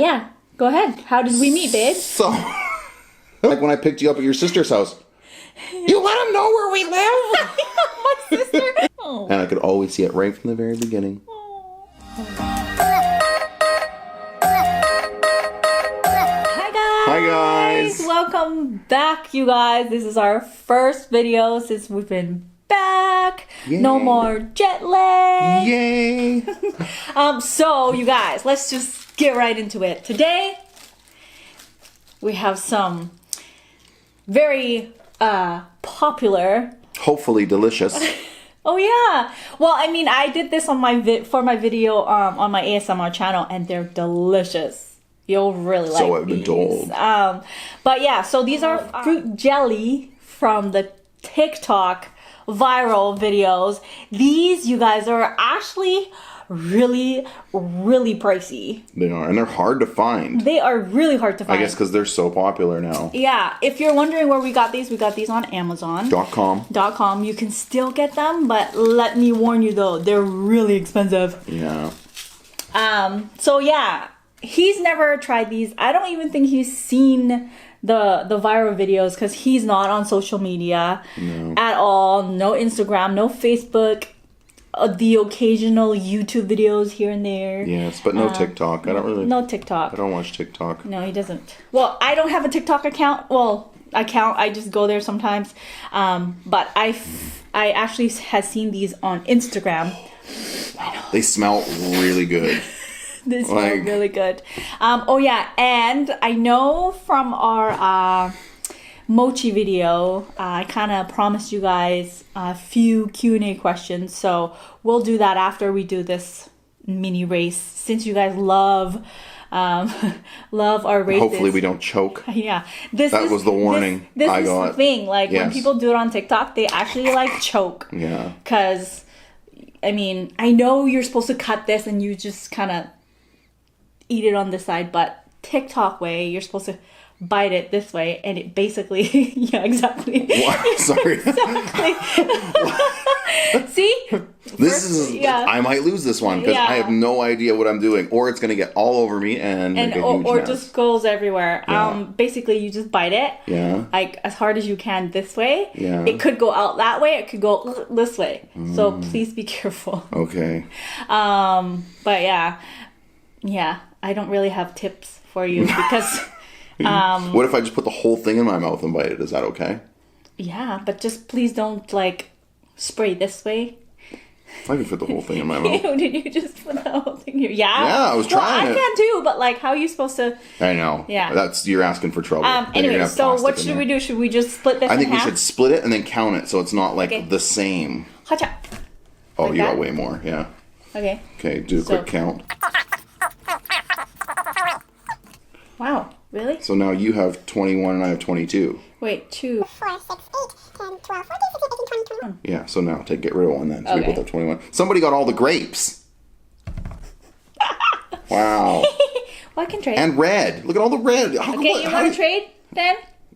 Yeah, go ahead. How did we meet, babe? So, like when I picked you up at your sister's house, you let them know where we live. My sister. Oh. And I could always see it right from the very beginning. Hi guys. Welcome back, you guys. This is our first video since we've been back. Yay. No more jet lag. Yay. So you guys, let's just get right into it. Today we have some very popular, Hopefully delicious. oh yeah, well, I mean, I did this on my for my video on my ASMR channel, and they're delicious. You'll really like So I've been these. told. But yeah, so these are fruit jelly from the TikTok viral videos. These, you guys, are actually really pricey. They are, and they're hard to find. They are really hard to I find. guess because they're so popular now. Yeah, if you're wondering where we got these on Amazon. .com. You can still get them, but let me warn you though, they're really expensive. Yeah. So yeah, he's never tried these. I don't even think he's seen the viral videos because he's not on social media at all. No Instagram, no Facebook. The occasional YouTube videos here and there. Yes, but no TikTok. I don't really. No TikTok. I don't watch TikTok. No, he doesn't. Well, I don't have a TikTok account. Well, I just go there sometimes. But I actually had seen these on Instagram. They smell really good. They smell really good. Oh yeah, and I know from our mochi video, I kind of promised you guys a few Q&A questions, so we'll do that after we do this mini race, since you guys love our races. Hopefully we don't choke. Yeah, That was the warning this I is got. the thing, like when Yes. people do it on TikTok, they actually like choke. Yeah. Because, I mean, I know you're supposed to cut this and you just kind of eat it on the side, but TikTok way, you're supposed to bite it this way, and it basically, yeah, exactly. What? Sorry. Exactly. See? I might lose this one because I have no idea what I'm doing, or it's going to get all over me and make a huge or mess. just goes everywhere. Yeah. Basically, you just bite it. Yeah. Like as hard as you can this way. Yeah. It could go out that way. It could go this way. So please be careful. Okay. But yeah, I don't really have tips for you because. What if I just put the whole thing in my mouth and bite it? Is that okay? Yeah, but just please don't like spray this way. I can fit the whole thing in my mouth. Did you just put the whole thing here? Yeah. Yeah, I was trying I it. can too, but like, how are you supposed to? I know. Yeah. You're asking for trouble. Then you're Anyway, gonna have so plastic what in should we there. do? Should we just split this? I think in we half? should split it and then count it so it's not like the same. Hacha. Oh, Like you that? got way more. Yeah. Okay. Okay, do a quick count. Wow. Really? So now you have 21 and I have 22. Wait, 2. 4, 6, 8, 10, 12, 14, 15, 18, 20, 21. Yeah, so now get rid of one then. So we Okay. both have 21. Somebody got all the grapes. Wow. Well, I can trade. And red. Look at all the red. Okay, you want to trade then?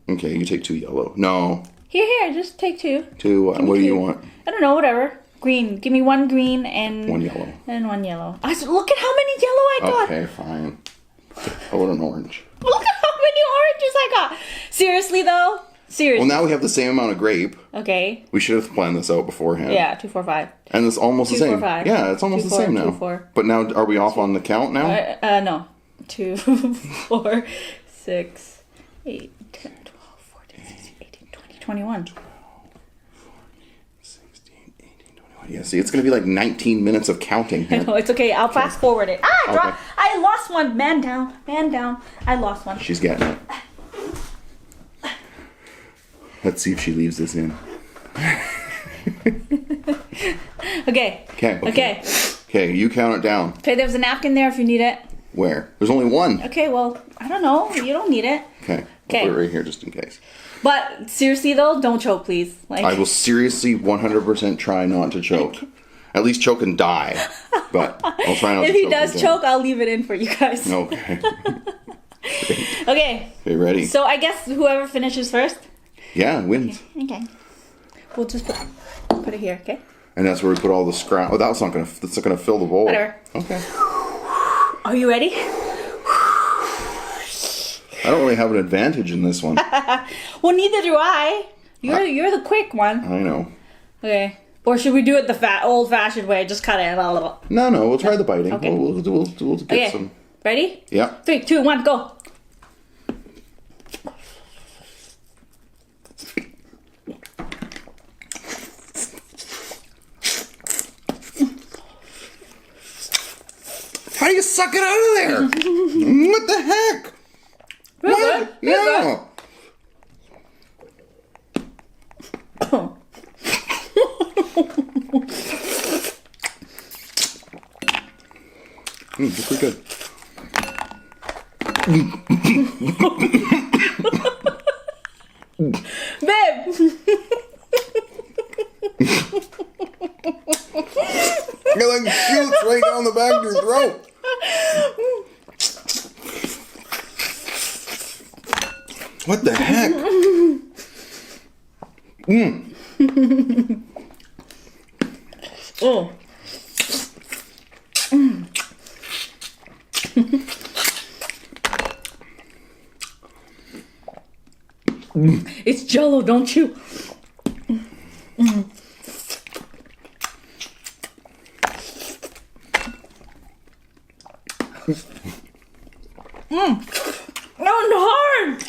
Okay, you take 2 yellow. No. Here, just take 2. 2, what do you want? I don't know, whatever. Green. Give me 1 green and 1 yellow. And 1 yellow. Look at how many yellow I got. Okay, fine. I want an orange. Look at how many oranges I got. Seriously though? Seriously. Well, now we have the same amount of grape. Okay. We should have planned this out beforehand. Yeah, 2, 4, 5. And it's almost the 2, same. 4, 5. Yeah, it's almost 2, the 4, same 2, now. 4. But now, are we off on the count now? No. 2, 4, 6, 8, 10, 12, 14, 16, 18, 20, 21. 16, 18, 21. Yeah, see, it's going to be like 19 minutes of counting here. No, it's okay. I'll fast forward it. Okay. I lost one. Man down. Man down. I lost one. She's getting it. Let's see if she leaves this in. Okay. Okay, you count it down. Okay, there's a napkin there if you need it. Where? There's only one. Okay, well, I don't know. You don't need it. Okay. Okay. I'll put it right here just in case. But seriously though, don't choke, please. Like, I will seriously 100% try not to choke. At least choke and die. But I'll try not to if choke. he does choke, I'll leave it in for you guys. Okay. Okay. Okay, ready? So I guess whoever finishes first. Yeah, wins. Okay. We'll just put it here, okay? And that's where we put all the scrap. Oh, that's not gonna fill the bowl. Whatever. Okay. Are you ready? I don't really have an advantage in this one. Well, neither do I. You're the quick one. I know. Okay. Or should we do it the old-fashioned way? Just cut it a little. No, we'll try the biting. Okay. We'll get some. Ready? Yeah. 3, 2, 1, go. How do you suck it out of there? What the heck? What? Yeah. That's pretty good. Babe. It like shoots right down the back of your throat. What the heck? Oh. It's Jello, don't you? No, hard.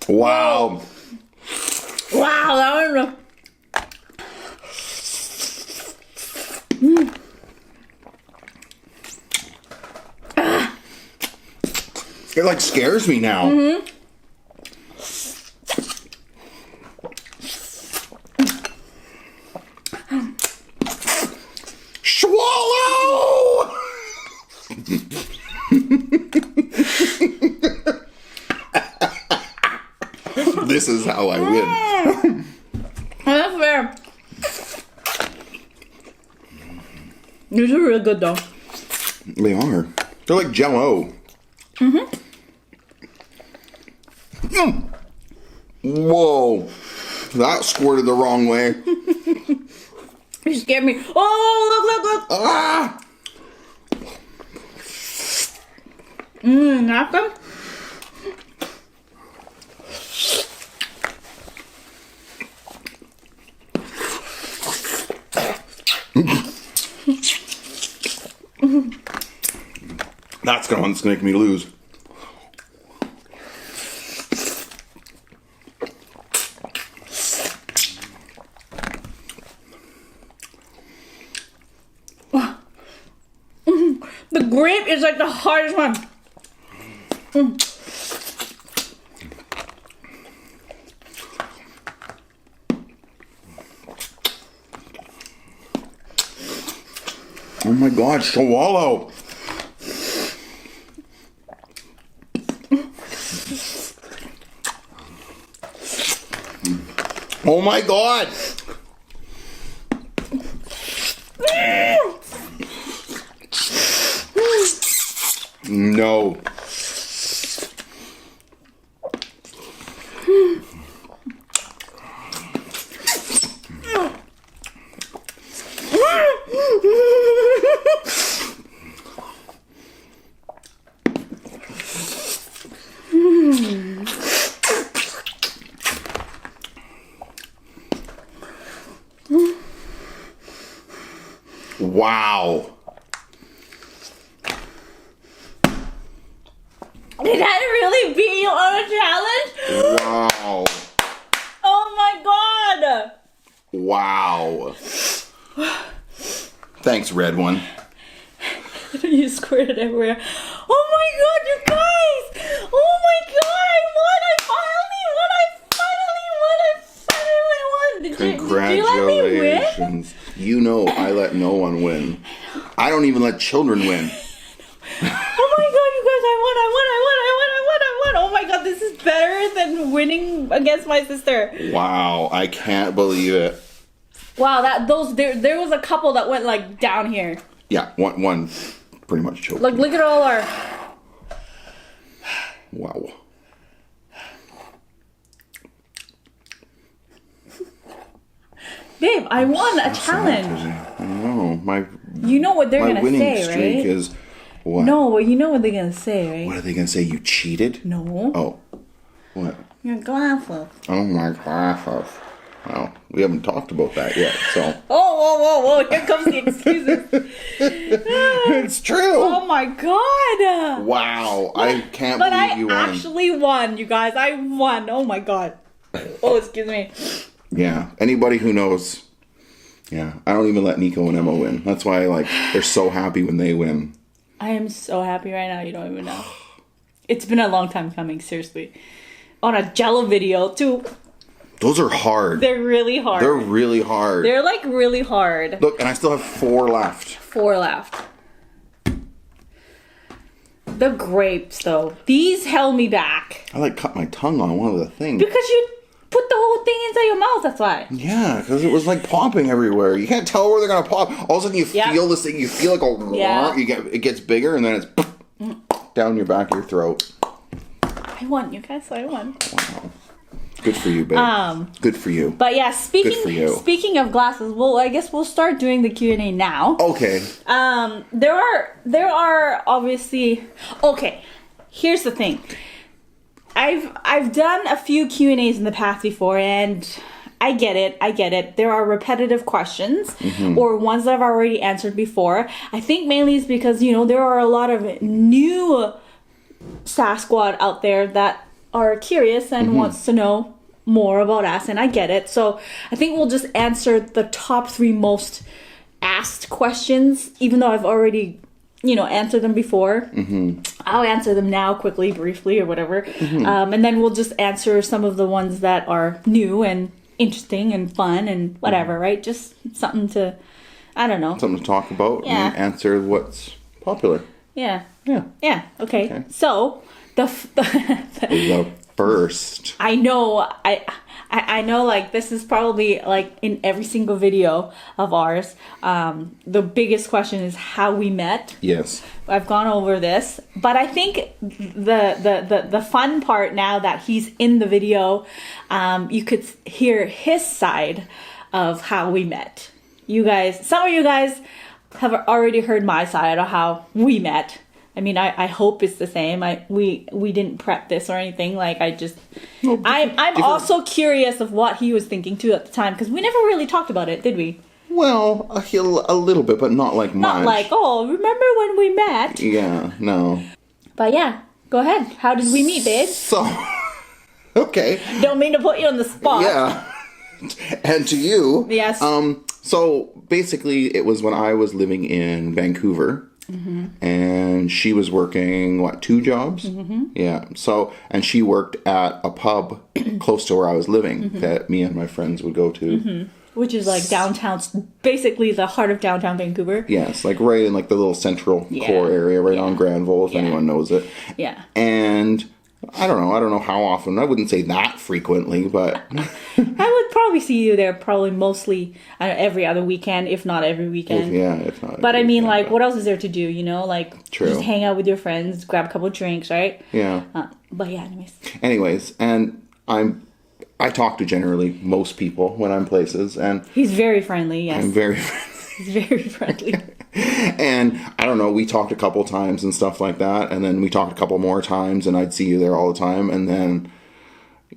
Wow. Wow, that was It like scares me now. Swallow! This is how I win. That's fair. These are really good though. They are. They're like Jello. Whoa. That squirted the wrong way. You scared me. Oh, look. Ah! Knock them. That's gonna make me lose. The grape is like the hardest one. Oh my God, swallow. Oh my God. No. Wow. Did that really beat you on a challenge? Wow. Oh my God. Wow. Thanks, red one. You squirted everywhere. Oh my God, you guys! Oh my God, I won! I finally won! Did you let me win? Congratulations. You know I let no one win. I don't even let children win. Oh my God, you guys, I won! Oh my God, this is better than winning against my sister. Wow, I can't believe it. Wow, there was a couple that went like down here. Yeah, one pretty much choked. Like, look at all our... Wow. Babe, I won a challenge. I know. You know what they're my gonna winning say, streak right? is what? No, well, you know what they're gonna say, right? What are they gonna say? You cheated? No. Oh, what? Your glasses. Oh my glasses. Well, we haven't talked about that yet, so. Whoa! Here comes the excuses. It's true. Oh my god! Wow, I can't believe you won. But I actually won, you guys. I won. Oh my god. Oh, excuse me. Yeah, anybody who knows. Yeah, I don't even let Nico and Emma win. That's why, they're so happy when they win. I am so happy right now. You don't even know. It's been a long time coming. Seriously, on a Jello video too. Those are hard. They're really hard. They're really hard. They're really hard. Look, and I still have 4 left. 4 left. The grapes, though. These held me back. I cut my tongue on one of the things. Because you put the whole thing inside your mouth, that's why. Yeah, because it was popping everywhere. You can't tell where they're going to pop. All of a sudden you feel this thing, you feel like a... Yeah. It gets bigger and then it's down your back of your throat. I won, you guys. I won. Wow. Good for you, babe. Good for you. But yeah, speaking of glasses, I guess we'll start doing the Q&A now. Okay. There are obviously... Okay, here's the thing. I've done a few Q&As in the past before, and I get it. There are repetitive questions or ones that I've already answered before. I think mainly it's because, there are a lot of new SAS Squad out there that are curious and wants to know more about us, and I get it. So I think we'll just answer the top 3 most asked questions, even though I've already, answered them before. I'll answer them now quickly, briefly, or whatever. And then we'll just answer some of the ones that are new and interesting and fun and whatever, right? Just something to, I don't know. Something to talk about and answer what's popular. Yeah. Yeah. Okay. So the first. I know. I know. This is probably in every single video of ours. The biggest question is how we met. Yes. I've gone over this, but I think the fun part now that he's in the video, you could hear his side of how we met. Some of you guys have already heard my side of how we met. I mean, I hope it's the same. We didn't prep this or anything. I'm also curious of what he was thinking too at the time, because we never really talked about it, did we? Well, a little bit, but not much. Not remember when we met? Yeah, no. But yeah, go ahead. How did we meet, babe? So, okay. Don't mean to put you on the spot. Yeah. And to you. Yes. So basically, it was when I was living in Vancouver. And she was working 2 jobs? Yeah. So, and she worked at a pub close to where I was living that me and my friends would go to. Which is downtown, basically the heart of downtown Vancouver. Yes, right in the little central core area, right on Granville, if anyone knows it. Yeah. And I don't know how often. I wouldn't say that frequently, but I would probably see you there mostly every other weekend, if not every weekend. If not. But I mean, what else is there to do? True. Just hang out with your friends, grab a couple of drinks, right? Yeah. But yeah, anyways, and I talk to generally most people when I'm places, and he's very friendly. Yes, I'm very friendly. He's very friendly. And I don't know, we talked a couple times and stuff like that, and then we talked a couple more times, and I'd see you there all the time, and then,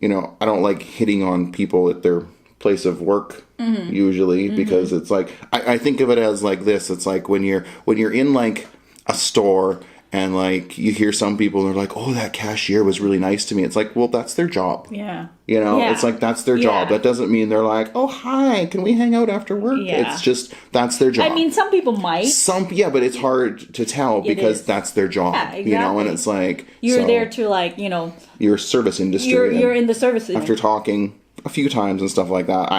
I don't like hitting on people at their place of work usually, because it's I think of it as this. It's when you're in a store and you hear some people, they're like, oh, that cashier was really nice to me. It's well, that's their job. Yeah. It's that's their job. That doesn't mean they're oh, hi, can we hang out after work? Yeah. It's just, that's their job. I mean, some people might. But it's hard to tell because that's their job. Yeah, exactly. And it's you're there to your service industry. You're in the service industry. After talking a few times and stuff like that,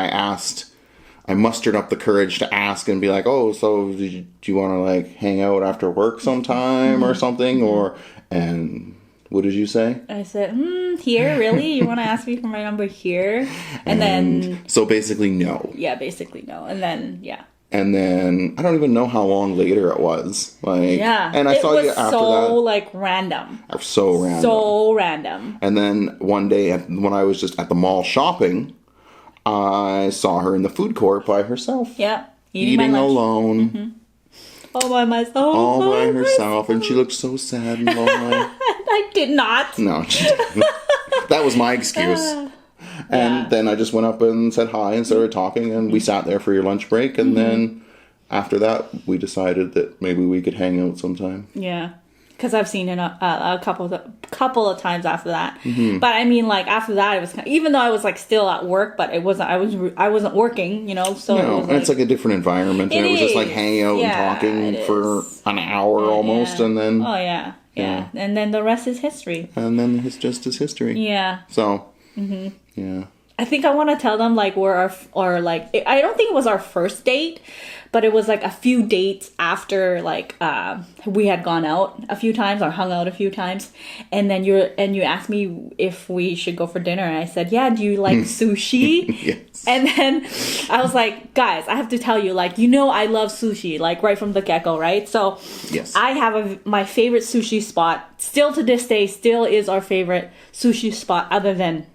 I mustered up the courage to ask and be oh, so do you want to hang out after work sometime or something? And what did you say? I said, here, really? You want to ask me for my number here? And then... So basically, no. Yeah, basically, no. And then, yeah. And then, I don't even know how long later it was. Yeah. And I saw you after that. It was so, random. So random. So random. And then one day, when I was just at the mall shopping, I saw her in the food court by herself. Yeah. Eating my lunch. alone. All by myself. All by herself. And she looked so sad and lonely. I did not. No, she didn't. That was my excuse. And then I just went up and said hi and started talking, and we sat there for your lunch break, and then after that we decided that maybe we could hang out sometime. Yeah. Because I've seen it a couple of times after that. But I mean, like after that, it was even though I was like still at work, but it wasn't. I wasn't working, you know. So No, and it's like a different environment, and it was just like hanging out and talking for an hour almost, and then yeah, and then the rest is history. And then it's just his history. Yeah. So yeah. I think I want to tell them like where or like I don't think it was our first date, but it was like a few dates after like we had gone out a few times or hung out a few times, and then you asked me if we should go for dinner, and I said, yeah, do you like sushi? Yes. And then I was like, guys, I have to tell you, like, you know, I love sushi, like right from the get-go, right? So Yes. I have my favorite sushi spot still to this day, still is our favorite sushi spot other than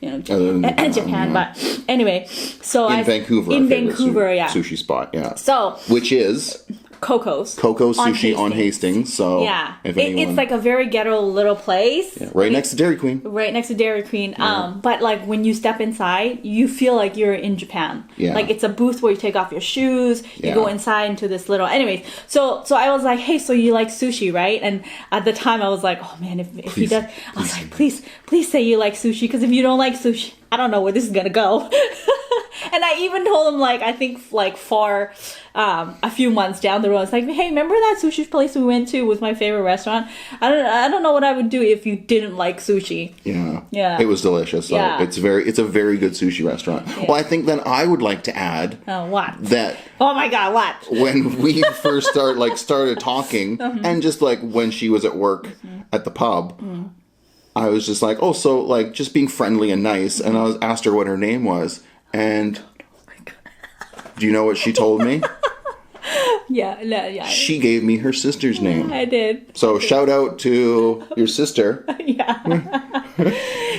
Japan, but anyway, so in Vancouver, yeah, sushi spot, yeah. So which is Coco's Sushi on Hastings. So yeah, if anyone, it's like a very ghetto little place, right next to Dairy Queen. Right next to Dairy Queen. But like when you step inside, you feel like you're in Japan. Yeah. Like it's a booth where you take off your shoes, you go inside into this little. Anyways, so I was like, hey, so you like sushi, right? And at the time, I was like, oh man, if he does, I was like, please say you like sushi, because if you don't like sushi, I don't know where this is gonna go. And I even told him, like, I think like for a few months down the road, it's like, hey, remember that sushi place we went to was my favorite restaurant? I don't know what I would do if you didn't like sushi. Yeah. It was delicious. So it's a very good sushi restaurant. Yeah. Well, I think then I would like to add that. Oh my God, what? When we first started talking, and just like when she was at work at the pub, I was just like, oh, so like just being friendly and nice, and I asked her what her name was. And do you know what she told me? Yeah. She gave me her sister's name. I did. So shout out to your sister. Yeah.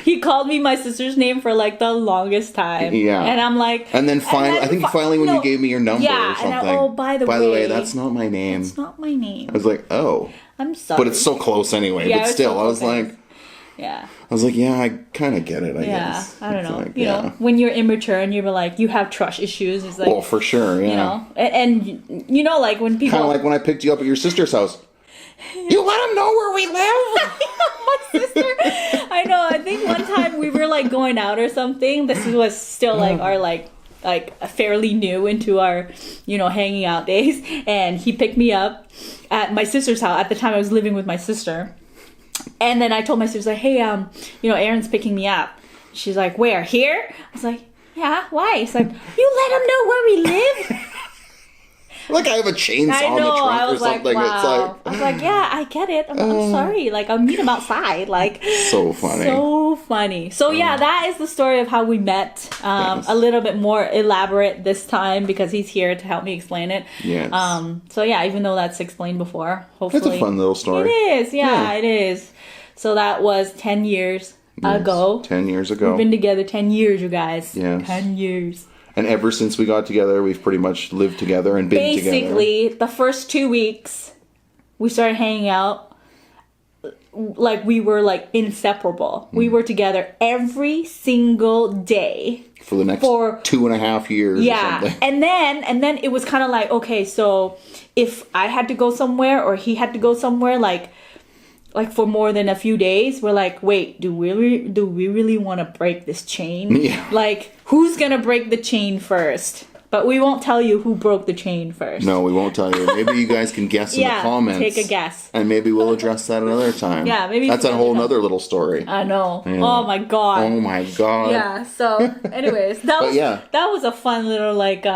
He called me my sister's name for like the longest time. Yeah. And I'm like. And then finally, I think finally when you gave me your number or something. And by the way, that's not my name. It's not my name. I was like, oh. I'm sorry. But it's so close anyway. Yeah, but still, so I was like. Yeah. I was like, yeah, I kind of get it, I guess. I don't know. Like, you know, when you're immature and you're like, you have trust issues. It's like, well, for sure, yeah. You know, and you know, like when people. Kind of like when I picked you up at your sister's house. You let them know where we live? My sister. I know. I think one time we were like going out or something. This was still like our like fairly new into our, you know, hanging out days. And he picked me up at my sister's house. At the time I was living with my sister. And then I told my sister, like, hey, you know, Erin's picking me up. She's like, where? Here? I was like, yeah, why? It's like, you let them know where we live? Like I have a chainsaw in the trunk or something. Wow. It's like, I was like, yeah, I get it. I'm sorry. Like, I'll meet him outside. Like, so funny. So funny. So yeah, that is the story of how we met. Yes. A little bit more elaborate this time because he's here to help me explain it. Yes. So yeah, even though that's explained before, hopefully. It's a fun little story. It is. Yeah, it is. So that was 10 years ago. 10 years ago. We've been together 10 years, you guys. Yes. 10 years. And ever since we got together, we've pretty much lived together and been together. Basically, the first 2 weeks, we started hanging out like we were like inseparable. We were together every single day. For the next 2.5 years or something. And then it was kind of like, okay, so if I had to go somewhere or he had to go somewhere, like for more than a few days, we're like, wait, do we really want to break this chain? Yeah. Like, who's gonna break the chain first? But we won't tell you who broke the chain first. No, we won't tell you. Maybe you guys can guess in the comments. Take a guess. And maybe we'll address that another time. Yeah, maybe. That's a whole nother little story. I know. Yeah. Oh my god. Oh my god. Yeah. So, anyways, that was a fun little like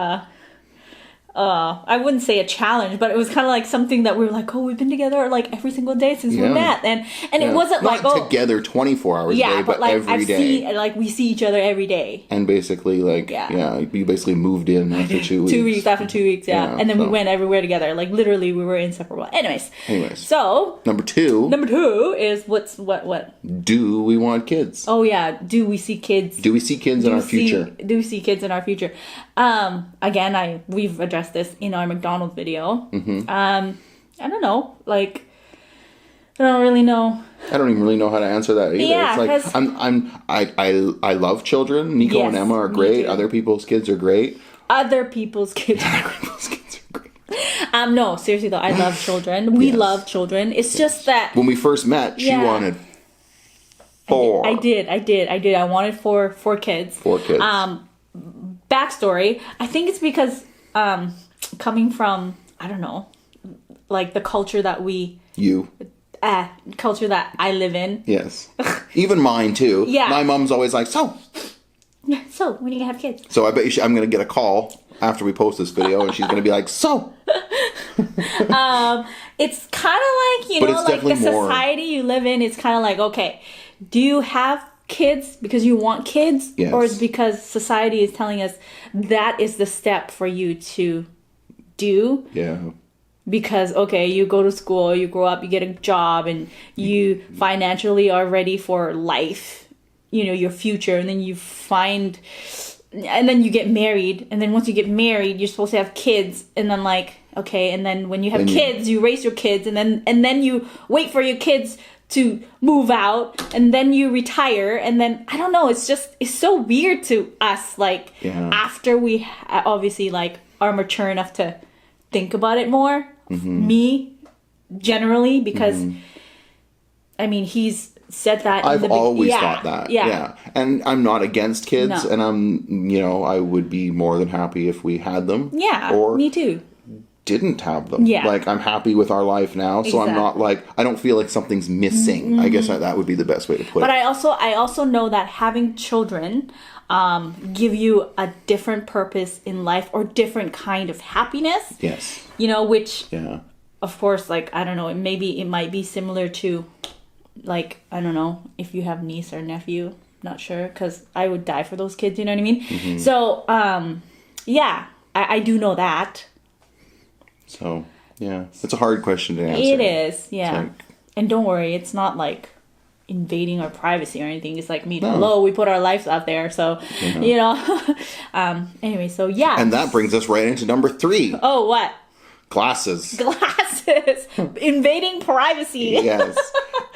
I wouldn't say a challenge, but it was kind of like something that we were like, oh, we've been together like every single day since we met, and it wasn't not like together 24 hours a day, but like every day. Like we see each other every day, and basically like you basically moved in after 2 weeks. 2 weeks after 2 weeks, and then we went everywhere together. Like literally, we were inseparable. Anyways, so number two is what do we want kids? Oh yeah, do we see kids? Do we see kids in our future? Do we see kids in our future? Again, we've addressed this in our McDonald's video. I don't know, like I don't really know. I don't even really know how to answer that either. Yeah, it's like I love children. Nico and Emma are great. Other people's kids are great. Other people's kids are great. No, seriously though, I love children. We love children. It's just that when we first met, she wanted 4. I did. I wanted four kids. 4 kids. Backstory. I think it's because coming from, I don't know, like the culture that culture that I live in. Yes. Even mine too. Yeah. My mom's always like, so when are you gonna have kids? So I bet I'm gonna get a call after we post this video, and she's gonna be like, so. It's kind of like, like the society you live in. It's kind of like, okay, do you have kids because you want kids, or is it because society is telling us that is the step for you to do? Yeah. Because, okay, you go to school, you grow up, you get a job, and you financially are ready for life, your future, and then and then you get married, and then once you get married, you're supposed to have kids, and then like, okay, and then when you have kids, you raise your kids, and then you wait for your kids to move out, and then you retire, and then I don't know, it's so weird to us, like after we obviously like are mature enough to think about it more. Me generally, because I mean, he's said that I've always thought that. And I'm not against kids, and I'm I would be more than happy if we had them. Or me too. Didn't have them. Like, I'm happy with our life now, so I'm not like, I don't feel like something's missing. I guess that would be the best way to put it. But I also know that having children give you a different purpose in life, or different kind of happiness. Yes. Which of course, like, I don't know, it might be similar to, like, I don't know, if you have niece or nephew, not sure, because I would die for those kids, you know what I mean? So I do know that. So, yeah, it's a hard question to answer. It is, yeah. Like, and don't worry, it's not like invading our privacy or anything. It's like, hello, we put our lives out there, so, anyway, so yeah. And that brings us right into number 3. Oh, what? Glasses. Invading privacy. Yes.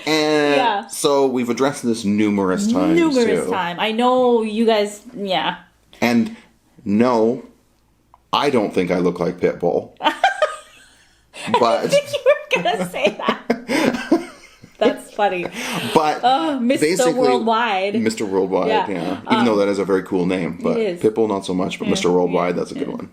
And so we've addressed this numerous times. I know you guys, And no, I don't think I look like Pitbull. But I think you were gonna say that. That's funny. But Mr. Worldwide. Mr. Worldwide, yeah. Even though that is a very cool name. But Pitbull, not so much. But Mr. Worldwide, that's a good one.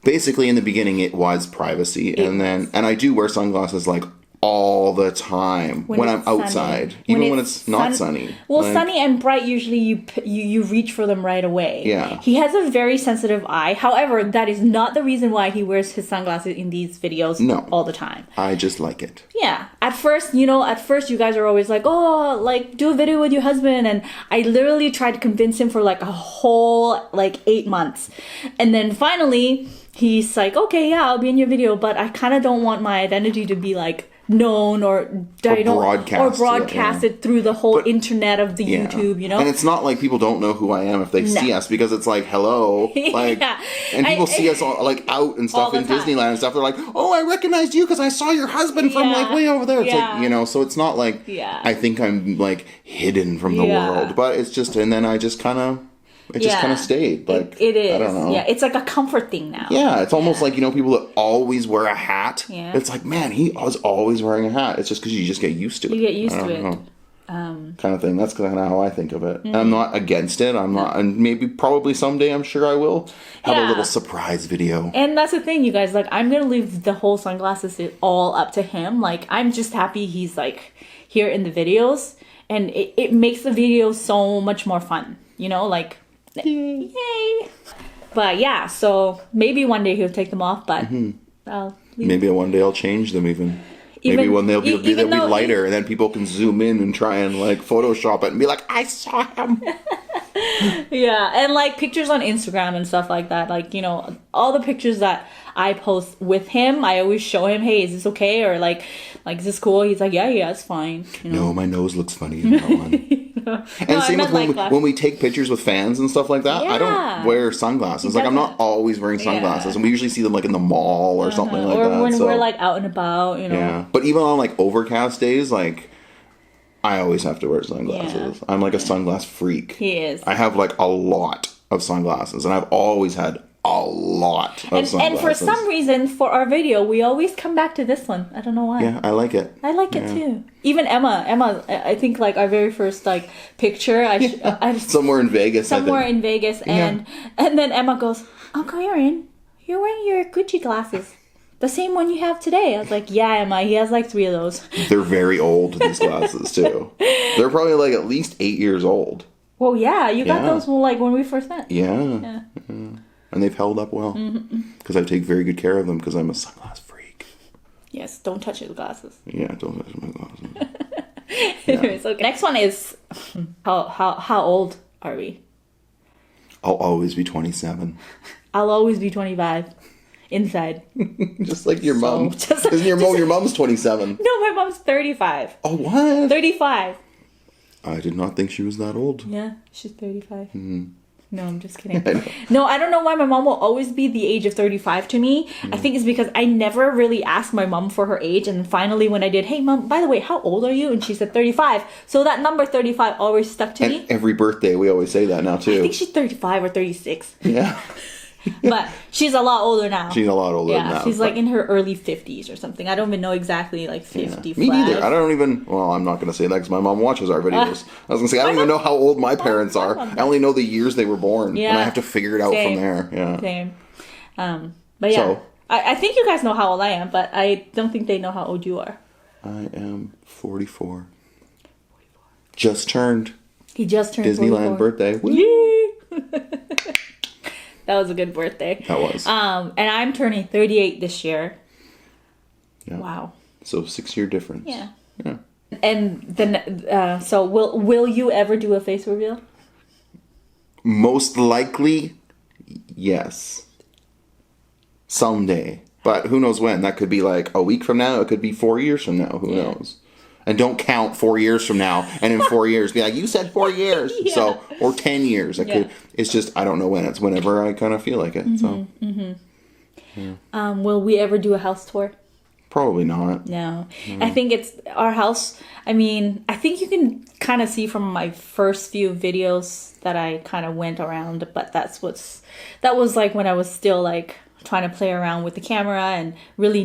Basically, in the beginning, it was privacy. And I do wear sunglasses like all the time when I'm outside, even when it's not sunny. Well, like, sunny and bright, usually you reach for them right away. Yeah. He has a very sensitive eye. However, that is not the reason why he wears his sunglasses in these videos all the time. I just like it. Yeah. At first, you guys are always like, oh, like, do a video with your husband. And I literally tried to convince him for like a whole, like, 8 months. And then finally, he's like, okay, yeah, I'll be in your video. But I kind of don't want my identity to be like known or broadcasted through the whole internet of the YouTube, And it's not like people don't know who I am if they see us, because it's like, hello, like, and people see us all, like, out and stuff in Disneyland and stuff. They're like, oh, I recognized you because I saw your husband from like way over there. It's like, so it's not like I think I'm like hidden from the world, but it's just, and then I just kind of. It just kind of stayed. Like, it is. I don't know. Yeah, it's like a comfort thing now. Yeah, it's almost like, people that always wear a hat. Yeah. It's like, man, he was always wearing a hat. It's just because you just get used to it. You get used to it. Kind of thing. That's kind of how I think of it. I'm not against it. I'm not, and probably someday, I'm sure I will have a little surprise video. And that's the thing, you guys. Like, I'm going to leave the whole sunglasses all up to him. Like, I'm just happy he's, like, here in the videos. And it makes the videos so much more fun. Like... Yay! But yeah, so maybe one day he'll take them off, but I'll leave. Maybe one day I'll change them even. Maybe one day they'll be lighter, and then people can zoom in and try and like Photoshop it and be like, I saw him. Yeah, and like pictures on Instagram and stuff like that. Like, you know, all the pictures that I post with him, I always show him, hey, is this okay? Or like is this cool? He's like, yeah, it's fine. You know? No, my nose looks funny in that one. And same with when we take pictures with fans and stuff like that, I don't wear sunglasses. Like, I'm not always wearing sunglasses. And we usually see them like in the mall or something like that. Or when we're like out and about, you know. Yeah. But even on like overcast days, like, I always have to wear sunglasses. Yeah. I'm like a sunglass freak. He is. I have like a lot of sunglasses, and I've always had a lot of sunglasses. And for some reason, for our video, we always come back to this one. I don't know why. Yeah, I like it. I like it too. Even Emma, I think like our very first like picture, I somewhere in Vegas. and then Emma goes, Uncle Aaron, you're wearing your Gucci glasses. The same one you have today. I was like, yeah, Emma, he has like 3 of those. They're very old, these glasses, too. They're probably like at least 8 years old. Well, yeah, you got those like when we first met. Yeah. And they've held up well. Because I take very good care of them because I'm a sunglass freak. Yes, don't touch his glasses. Yeah, don't touch my glasses. Anyways, okay. Next one is, how old are we? I'll always be 27. I'll always be 25. Inside. Just like your mom. Isn't your mom's 27? No, my mom's 35. Oh, what? 35. I did not think she was that old. Yeah, she's 35. No, I'm just kidding. I don't know why my mom will always be the age of 35 to me. I think it's because I never really asked my mom for her age. And finally when I did, hey, Mom, by the way, how old are you? And she said 35. So that number 35 always stuck to me. Every birthday, we always say that now, too. I think she's 35 or 36. Yeah. But she's a lot older now. She's a lot older now. Yeah, she's like in her early 50s or something. I don't even know exactly, like 50. Me neither. I don't even, well, I'm not going to say that because my mom watches our videos. I was going to say, I don't even know how old my parents are. I only know the years they were born. Yeah. And I have to figure it out from there. Yeah. Same. But yeah, so, I think you guys know how old I am, but I don't think they know how old you are. I am 44. Just turned. He just turned Disneyland 44. birthday. Woo! Yay! That was a good birthday. That was. And I'm turning 38 this year. Yeah. Wow. So 6-year difference. Yeah. Yeah. And then, so will you ever do a face reveal? Most likely, yes. Someday. But who knows when? That could be like a week from now. It could be 4 years from now. Who knows? And don't count 4 years from now. And in 4 years, be like, you said 4 years. Yeah. So, or 10 years. It's just, I don't know when. It's whenever I kind of feel like it. Yeah. Will we ever do a house tour? Probably not. No. I think it's our house. I mean, I think you can kind of see from my first few videos that I kind of went around. But that was like when I was still like trying to play around with the camera and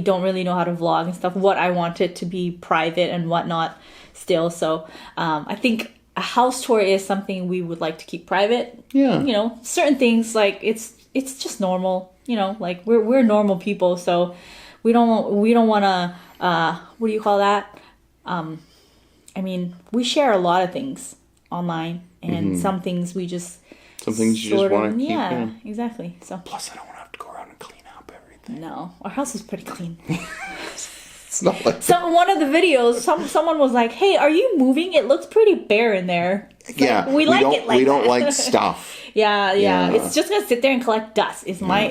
don't really know how to vlog and stuff, what I wanted to be private and whatnot still. So I think a house tour is something we would like to keep private. Yeah. You know, certain things like it's just normal, you know, like we're normal people. So we don't want to, what do you call that? I mean, we share a lot of things online and some things we just, some things you just want to keep. Yeah, exactly. So plus I don't want to have to go around and clean up everything. No, our house is pretty clean. It's not like one of the videos, someone was like, "Hey, are you moving? It looks pretty bare in there." So we like it like that. We don't like stuff. Yeah. It's just gonna sit there and collect dust. It's my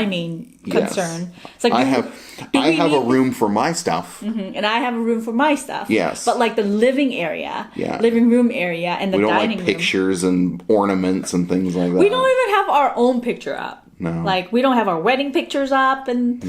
main concern. It's like I have a room for my stuff, and I have a room for my stuff. Yes, but like the living room area, and the dining room. We don't like pictures and ornaments and things like that. We don't even have our own picture up. No. Like, we don't have our wedding pictures up and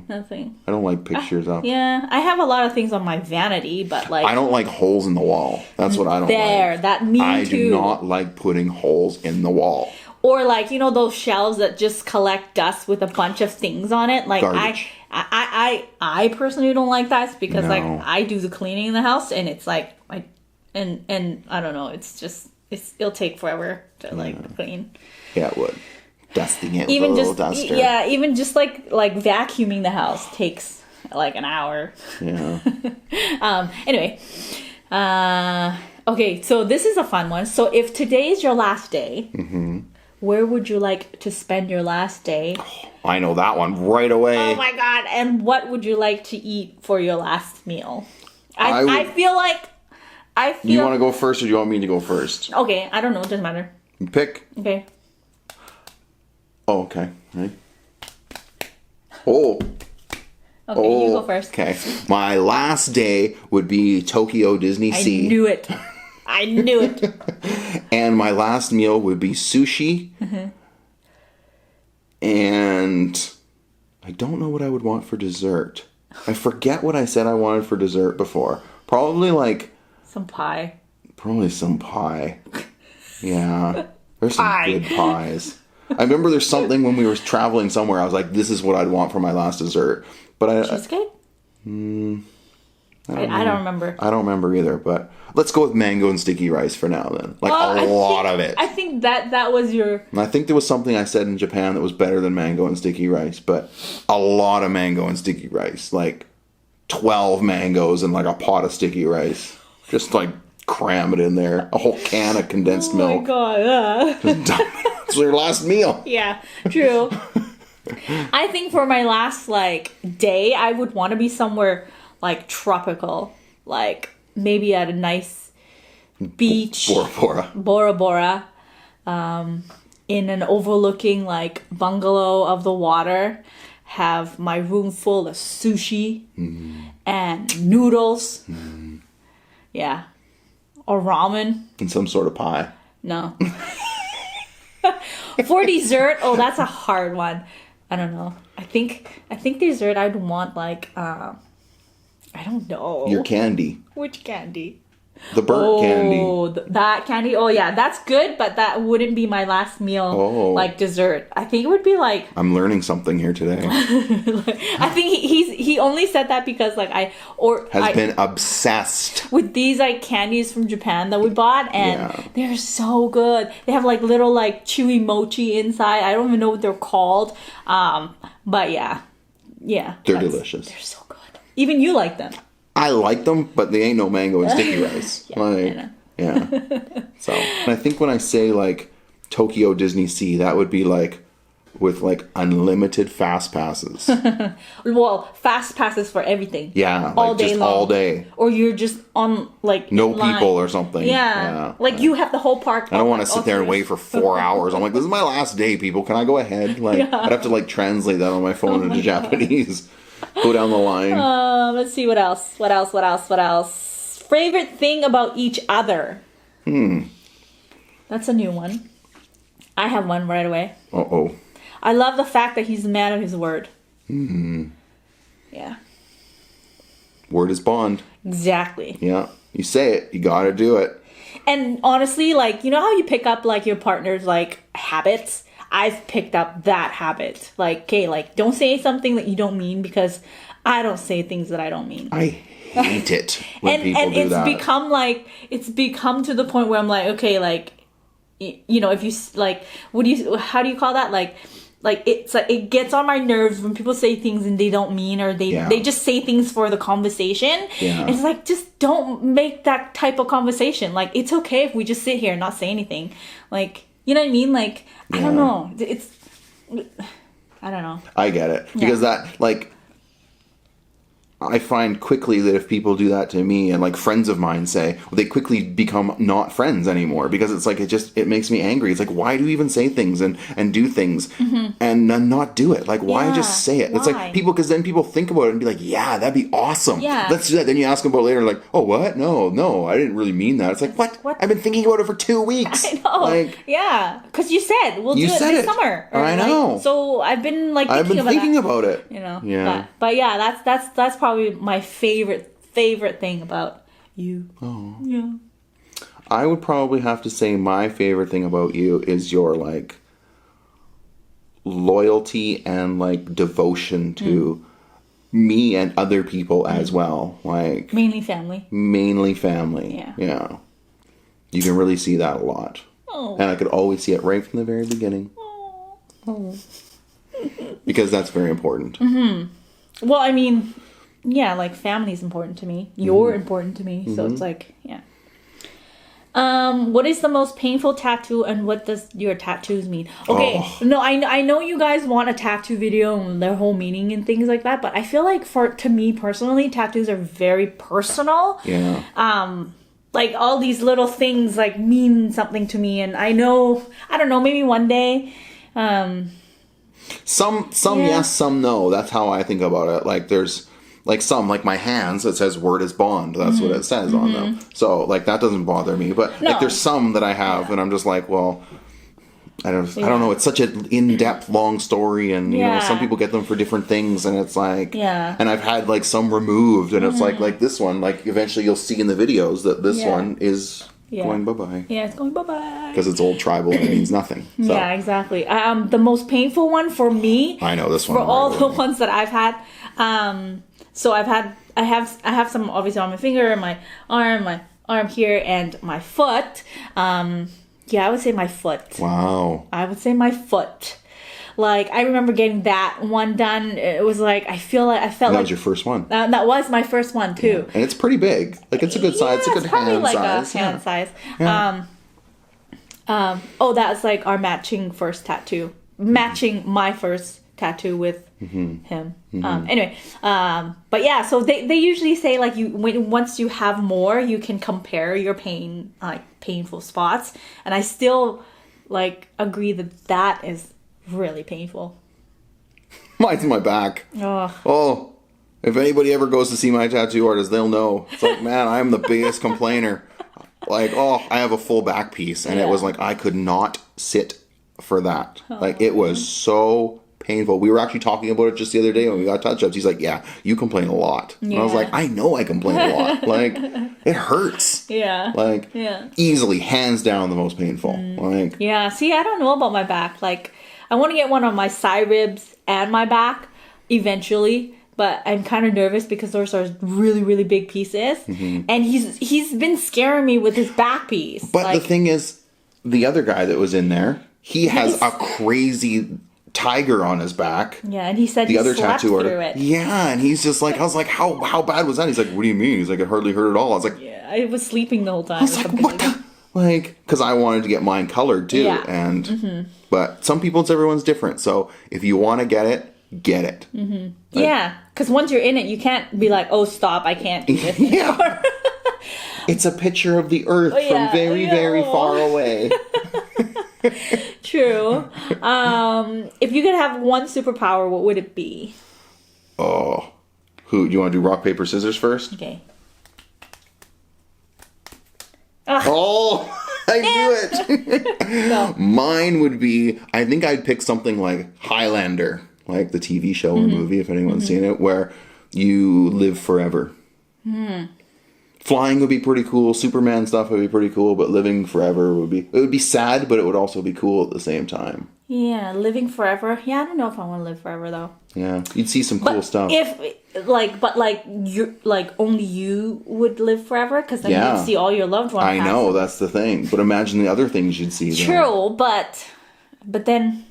nothing. I don't like pictures up. Yeah, I have a lot of things on my vanity, but like... I don't like holes in the wall. That's what I don't like. I do not like putting holes in the wall. Or like, you know, those shelves that just collect dust with a bunch of things on it? Like, garbage. I personally don't like that because like, I do the cleaning in the house and it's like, and I don't know, it'll take forever to like clean. Yeah, it would. Dusting it with a little duster. Yeah, even just like vacuuming the house takes like an hour. Yeah. Anyway. Okay, so this is a fun one. So if today is your last day, where would you like to spend your last day? I know that one right away. Oh my god! And what would you like to eat for your last meal? I would- I feel like You want to go first, or do you want me to go first? Okay, I don't know. It doesn't matter. You pick. Okay. Oh, okay. Right. Oh. Okay, you go first. Okay. My last day would be Tokyo Disney Sea. I knew it. I knew it. And my last meal would be sushi. And I don't know what I would want for dessert. I forget what I said I wanted for dessert before. Probably like... Some pie. Probably some pie. Yeah. There's some Pie. good pies. I remember there's something when we were traveling somewhere, I was like, this is what I'd want for my last dessert. But Cheesecake? I don't remember. I don't remember either, but let's go with mango and sticky rice for now then. Like a lot of it. I think that was your... And I think there was something I said in Japan that was better than mango and sticky rice, but a lot of mango and sticky rice. Like 12 mangoes and like a pot of sticky rice. Just like cram it in there. A whole can of condensed milk. Oh my god. It's your last meal. Yeah, true. I think for my last like day, I would want to be somewhere like tropical, like maybe at a nice beach, Bora Bora, in an overlooking like bungalow of the water. Have my room full of sushi and noodles. Yeah, or ramen. And some sort of pie. No. For dessert, oh, that's a hard one. I don't know. I think dessert I'd want like I don't know. Your candy. Which candy? The burnt candy. Oh, that candy. Oh yeah, that's good, but that wouldn't be my last meal like dessert. I think it would be like I'm learning something here today. I think he only said that because like I been obsessed with these like candies from Japan that we bought, and they're so good. They have like little like chewy mochi inside. I don't even know what they're called. But yeah. They're delicious. They're so good. Even you like them. I like them, but they ain't no mango and sticky rice. Yeah. So, and I think when I say like Tokyo Disney Sea, that would be like with like unlimited fast passes. Well, fast passes for everything. Yeah, all like day just long. all day. Or you're just on like No line. people or something. Yeah. Like you have the whole park. I don't want to sit there and wait for 4 hours. I'm like, this is my last day, people. Can I go ahead? Like, I'd have to like translate that on my phone into Japanese. Go down the line. Let's see what else. Favorite thing about each other. That's a new one. I have one right away. Uh-oh. I love the fact that he's a man of his word. Yeah. Word is bond. Exactly. Yeah. You say it, you gotta do it. And honestly, like, you know how you pick up like your partner's like habits? I've picked up that habit. Like, okay, like don't say something that you don't mean because I don't say things that I don't mean. I hate it when people do that. It's become to the point where I'm like, okay, like, you know, if you like, how do you call that? Like it's like it gets on my nerves when people say things and they don't mean, or they just say things for the conversation. Yeah. It's like, just don't make that type of conversation. Like, it's okay if we just sit here and not say anything. Like, you know what I mean? Like, I don't know. I don't know. I get it. Because that, like, I find quickly that if people do that to me, and like friends of mine say, they quickly become not friends anymore, because it's like, it makes me angry. It's like, why do you even say things and do things and not do it? Like, why just say it? Why? It's like because then people think about it and be like, yeah, that'd be awesome. Yeah. Let's do that. Then you ask them about it later, like, oh, what? No, I didn't really mean that. It's like, what? I've been thinking about it for 2 weeks. I know. Like, yeah, because you said we'll do it this summer. I know. Like, so I've been like thinking about it. You know. Yeah. But yeah, that's probably my favorite thing about you. Oh. Yeah. I would probably have to say my favorite thing about you is your like loyalty and like devotion to me and other people as well. Like mainly family. Yeah. You can really see that a lot. Oh. And I could always see it right from the very beginning. Oh. Because that's very important. Well, I mean, yeah, like family is important to me. You're important to me. So it's like, yeah. What is the most painful tattoo and what does your tattoos mean? Okay, no, I know you guys want a tattoo video and their whole meaning and things like that, but I feel like to me personally, tattoos are very personal. Yeah. Like all these little things like mean something to me, and I don't know, maybe one day. Some yes, some no. That's how I think about it. Like there's like some, like my hands, it says word is bond. That's what it says on them. So like that doesn't bother me. But like there's some that I have and I'm just like, well, I don't know. It's such an in-depth, long story, and you know, some people get them for different things, and it's like, and I've had like some removed, and it's like this one, like eventually you'll see in the videos that this one is going bye-bye. Yeah, it's going bye-bye. Because it's old tribal and it means nothing. So. Yeah, exactly. The most painful one for me. I know this one. For all the ones that I've had. So I have some obviously on my finger, my arm here, and my foot. Yeah, I would say my foot. Wow. I would say my foot. Like, I remember getting that one done. It was like, I felt like... That was your first one. That was my first one, too. Yeah. And it's pretty big. Like, it's a good size. It's a good hand like size. A hand size. Yeah. That's like our matching first tattoo. Matching my first tattoo with him. Anyway, but yeah, so they usually say like once you have more, you can compare your painful spots, and I still like agree that is really painful. Mine's in my back. Oh, if anybody ever goes to see my tattoo artist, they'll know. It's like, man, I'm the biggest complainer. Like, I have a full back piece, and it was like I could not sit for that. Like, it was so painful. We were actually talking about it just the other day when we got touch-ups. He's like, yeah, you complain a lot. And I was like, I know I complain a lot. Like, it hurts. Yeah. Like, easily, hands down, the most painful. Like, yeah, see, I don't know about my back. Like, I want to get one on my side ribs and my back eventually, but I'm kind of nervous because those are really, really big pieces. And he's been scaring me with his back piece. But like, the thing is, the other guy that was in there, he has a crazy tiger on his back. Yeah, and he said the other slept tattoo through artist. it. Yeah, and he's just like, I was like, how bad was that? He's like, what do you mean? He's like, it hardly hurt at all. I was like, yeah, I was sleeping the whole time. I was like, what the? Like, because I wanted to get mine colored too, and but some people, everyone's different. So if you want to get it, get it. Like, yeah, because once you're in it, you can't be like, oh, stop, I can't do this anymore. It's a picture of the earth from very, very far away. True. If you could have one superpower, what would it be? Oh, do you want to do rock, paper, scissors first? Okay. Oh, I knew it. No. Mine would be, I think I'd pick something like Highlander, like the TV show or movie, if anyone's seen it, where you live forever. Flying would be pretty cool. Superman stuff would be pretty cool, but living forever would be sad, but it would also be cool at the same time. Yeah, living forever. Yeah, I don't know if I want to live forever though. Yeah, you'd see some cool stuff. You only you would live forever because then you'd see all your loved ones. I know, that's the thing. But imagine the other things you'd see. True, but then.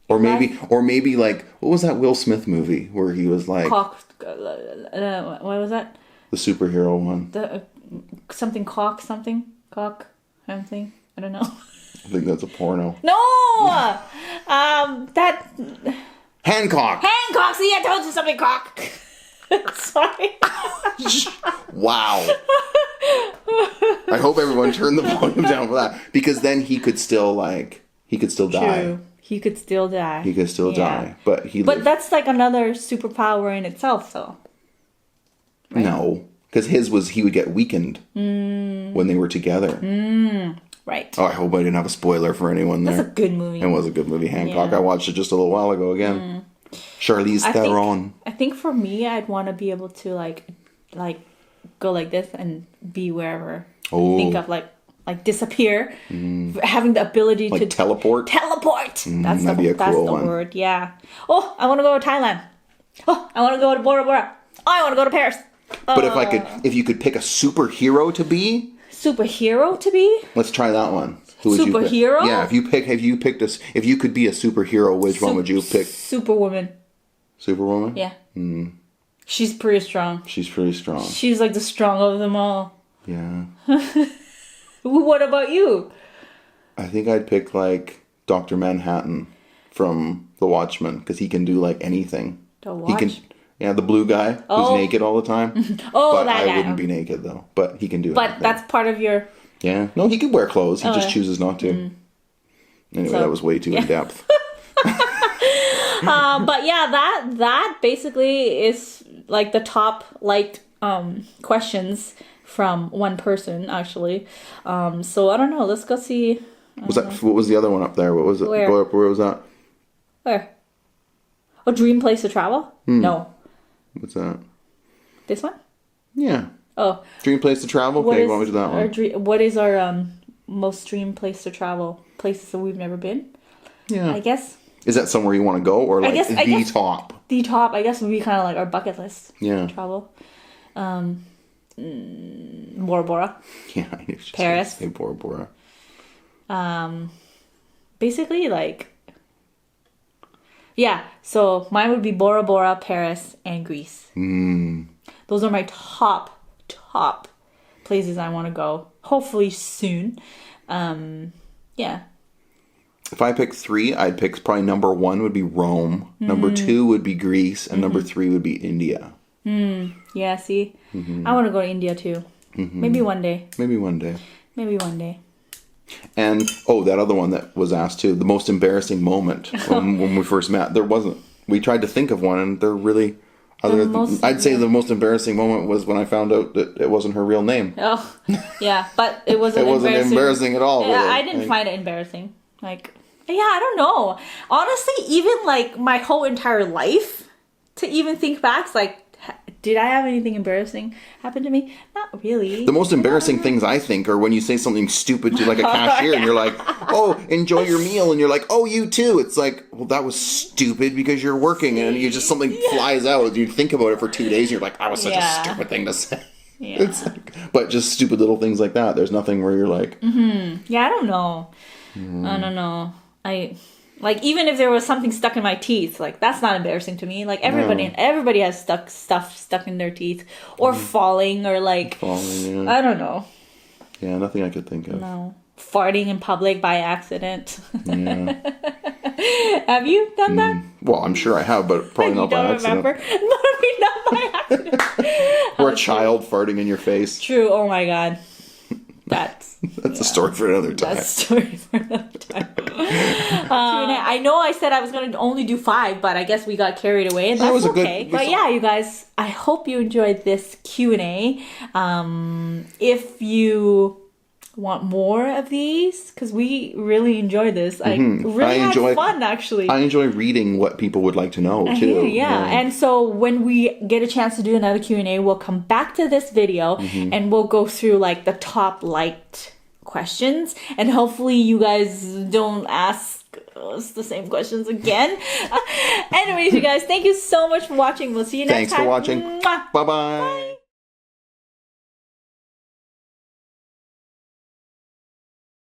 Or maybe like, what was that Will Smith movie where he was like? What was that? The superhero one. Something. I don't know. I think that's a porno. No! That... Hancock! See, I told you something, cock! Sorry. Wow. I hope everyone turned the volume down for that. Because then he could still die. True. He could still die. He could still die. But But that's like another superpower in itself, though. Right? No. Because his was he would get weakened when they were together. Right. Oh, I hope I didn't have a spoiler for anyone there. That's a good movie. It was a good movie, Hancock. Yeah. I watched it just a little while ago again. Charlize Theron. I think for me, I'd want to be able to like go like this and be wherever. Oh. Think of like disappear, having the ability to teleport. Teleport. That's that'd be a cool the one. word. Yeah. Oh, I want to go to Thailand. Oh, I want to go to Bora Bora. Oh, I want to go to Paris. But if you could pick a superhero to be. Let's try that one. Who would superhero? You pick? Yeah, if you could be a superhero, which one would you pick? Superwoman. Superwoman? Yeah. She's pretty strong. She's pretty strong. She's like the strong of them all. Yeah. What about you? I think I'd pick like Dr. Manhattan from The Watchmen because he can do like anything. The He can, watch? yeah, the blue guy who's naked all the time. Oh, but that I guy. wouldn't be naked though. But he can do But anything. that's part of your... Yeah. No, he could wear clothes. He just yeah. chooses not to. Anyway, So, that was way too in depth. But yeah, that basically is like the top liked questions from one person actually. So I don't know. Let's go see. What was the other one up there? What was it? Where? Go up, where was that? Where? A dream place to travel? No. What's that? This one? Yeah. Oh. Dream place to travel? Okay, go on to that one. What is our most dream place to travel? Places that we've never been? Yeah. I guess. Is that somewhere you want to go or like guess- I the guess- top? The top, I guess, would be kind of like our bucket list. Yeah. Travel. Bora Bora. Yeah, I knew she Paris. Say Bora Bora. Basically, like... Yeah, so mine would be Bora Bora, Paris, and Greece. Those are my top places I want to go. Hopefully soon. Yeah. If I pick 3, I'd pick probably number 1 would be Rome, number 2 would be Greece, and number 3 would be India. Yeah, see? I want to go to India too. Maybe one day. Maybe one day. Maybe one day. And, that other one that was asked too, the most embarrassing moment when we first met. There wasn't. We tried to think of one, and they're really... I'd say the most embarrassing moment was when I found out that it wasn't her real name. Oh, yeah, but it wasn't It wasn't embarrassing at all. Yeah, really. I didn't find it embarrassing. Like, yeah, I don't know. Honestly, even like my whole entire life, to even think back, it's like, did I have anything embarrassing happen to me? Not really. The most embarrassing things I think are when you say something stupid to like a cashier and you're like, oh, enjoy your meal. And you're like, oh, you too. It's like, well, that was stupid because you're working and you just something flies out. You think about it for 2 days and you're like, that was such a stupid thing to say. Yeah. It's like, but just stupid little things like that. There's nothing where you're like, Yeah, I don't know. I don't know. Like, even if there was something stuck in my teeth, like, that's not embarrassing to me. Like, everybody has stuff stuck in their teeth. Or falling, or, like... Falling, yeah. I don't know. Yeah, nothing I could think of. No. Farting in public by accident. Yeah. Have you done that? Well, I'm sure I have, but probably not by accident. Remember? Not by accident. Or a child farting in your face. True. Oh, my God. That's a story for another time. That's a story for another time. I know I said I was going to only do 5, but I guess we got carried away, and that's okay. But yeah, you guys, I hope you enjoyed this Q&A. If you want more of these, because we really enjoy this. I really had fun, actually. I enjoy reading what people would like to know, too. Yeah, and so when we get a chance to do another Q&A, we'll come back to this video, and we'll go through, like, the top liked questions, and hopefully you guys don't ask us the same questions again. Anyways, you guys, thank you so much for watching. We'll see you next time. Thanks for watching. Mwah. Bye-bye.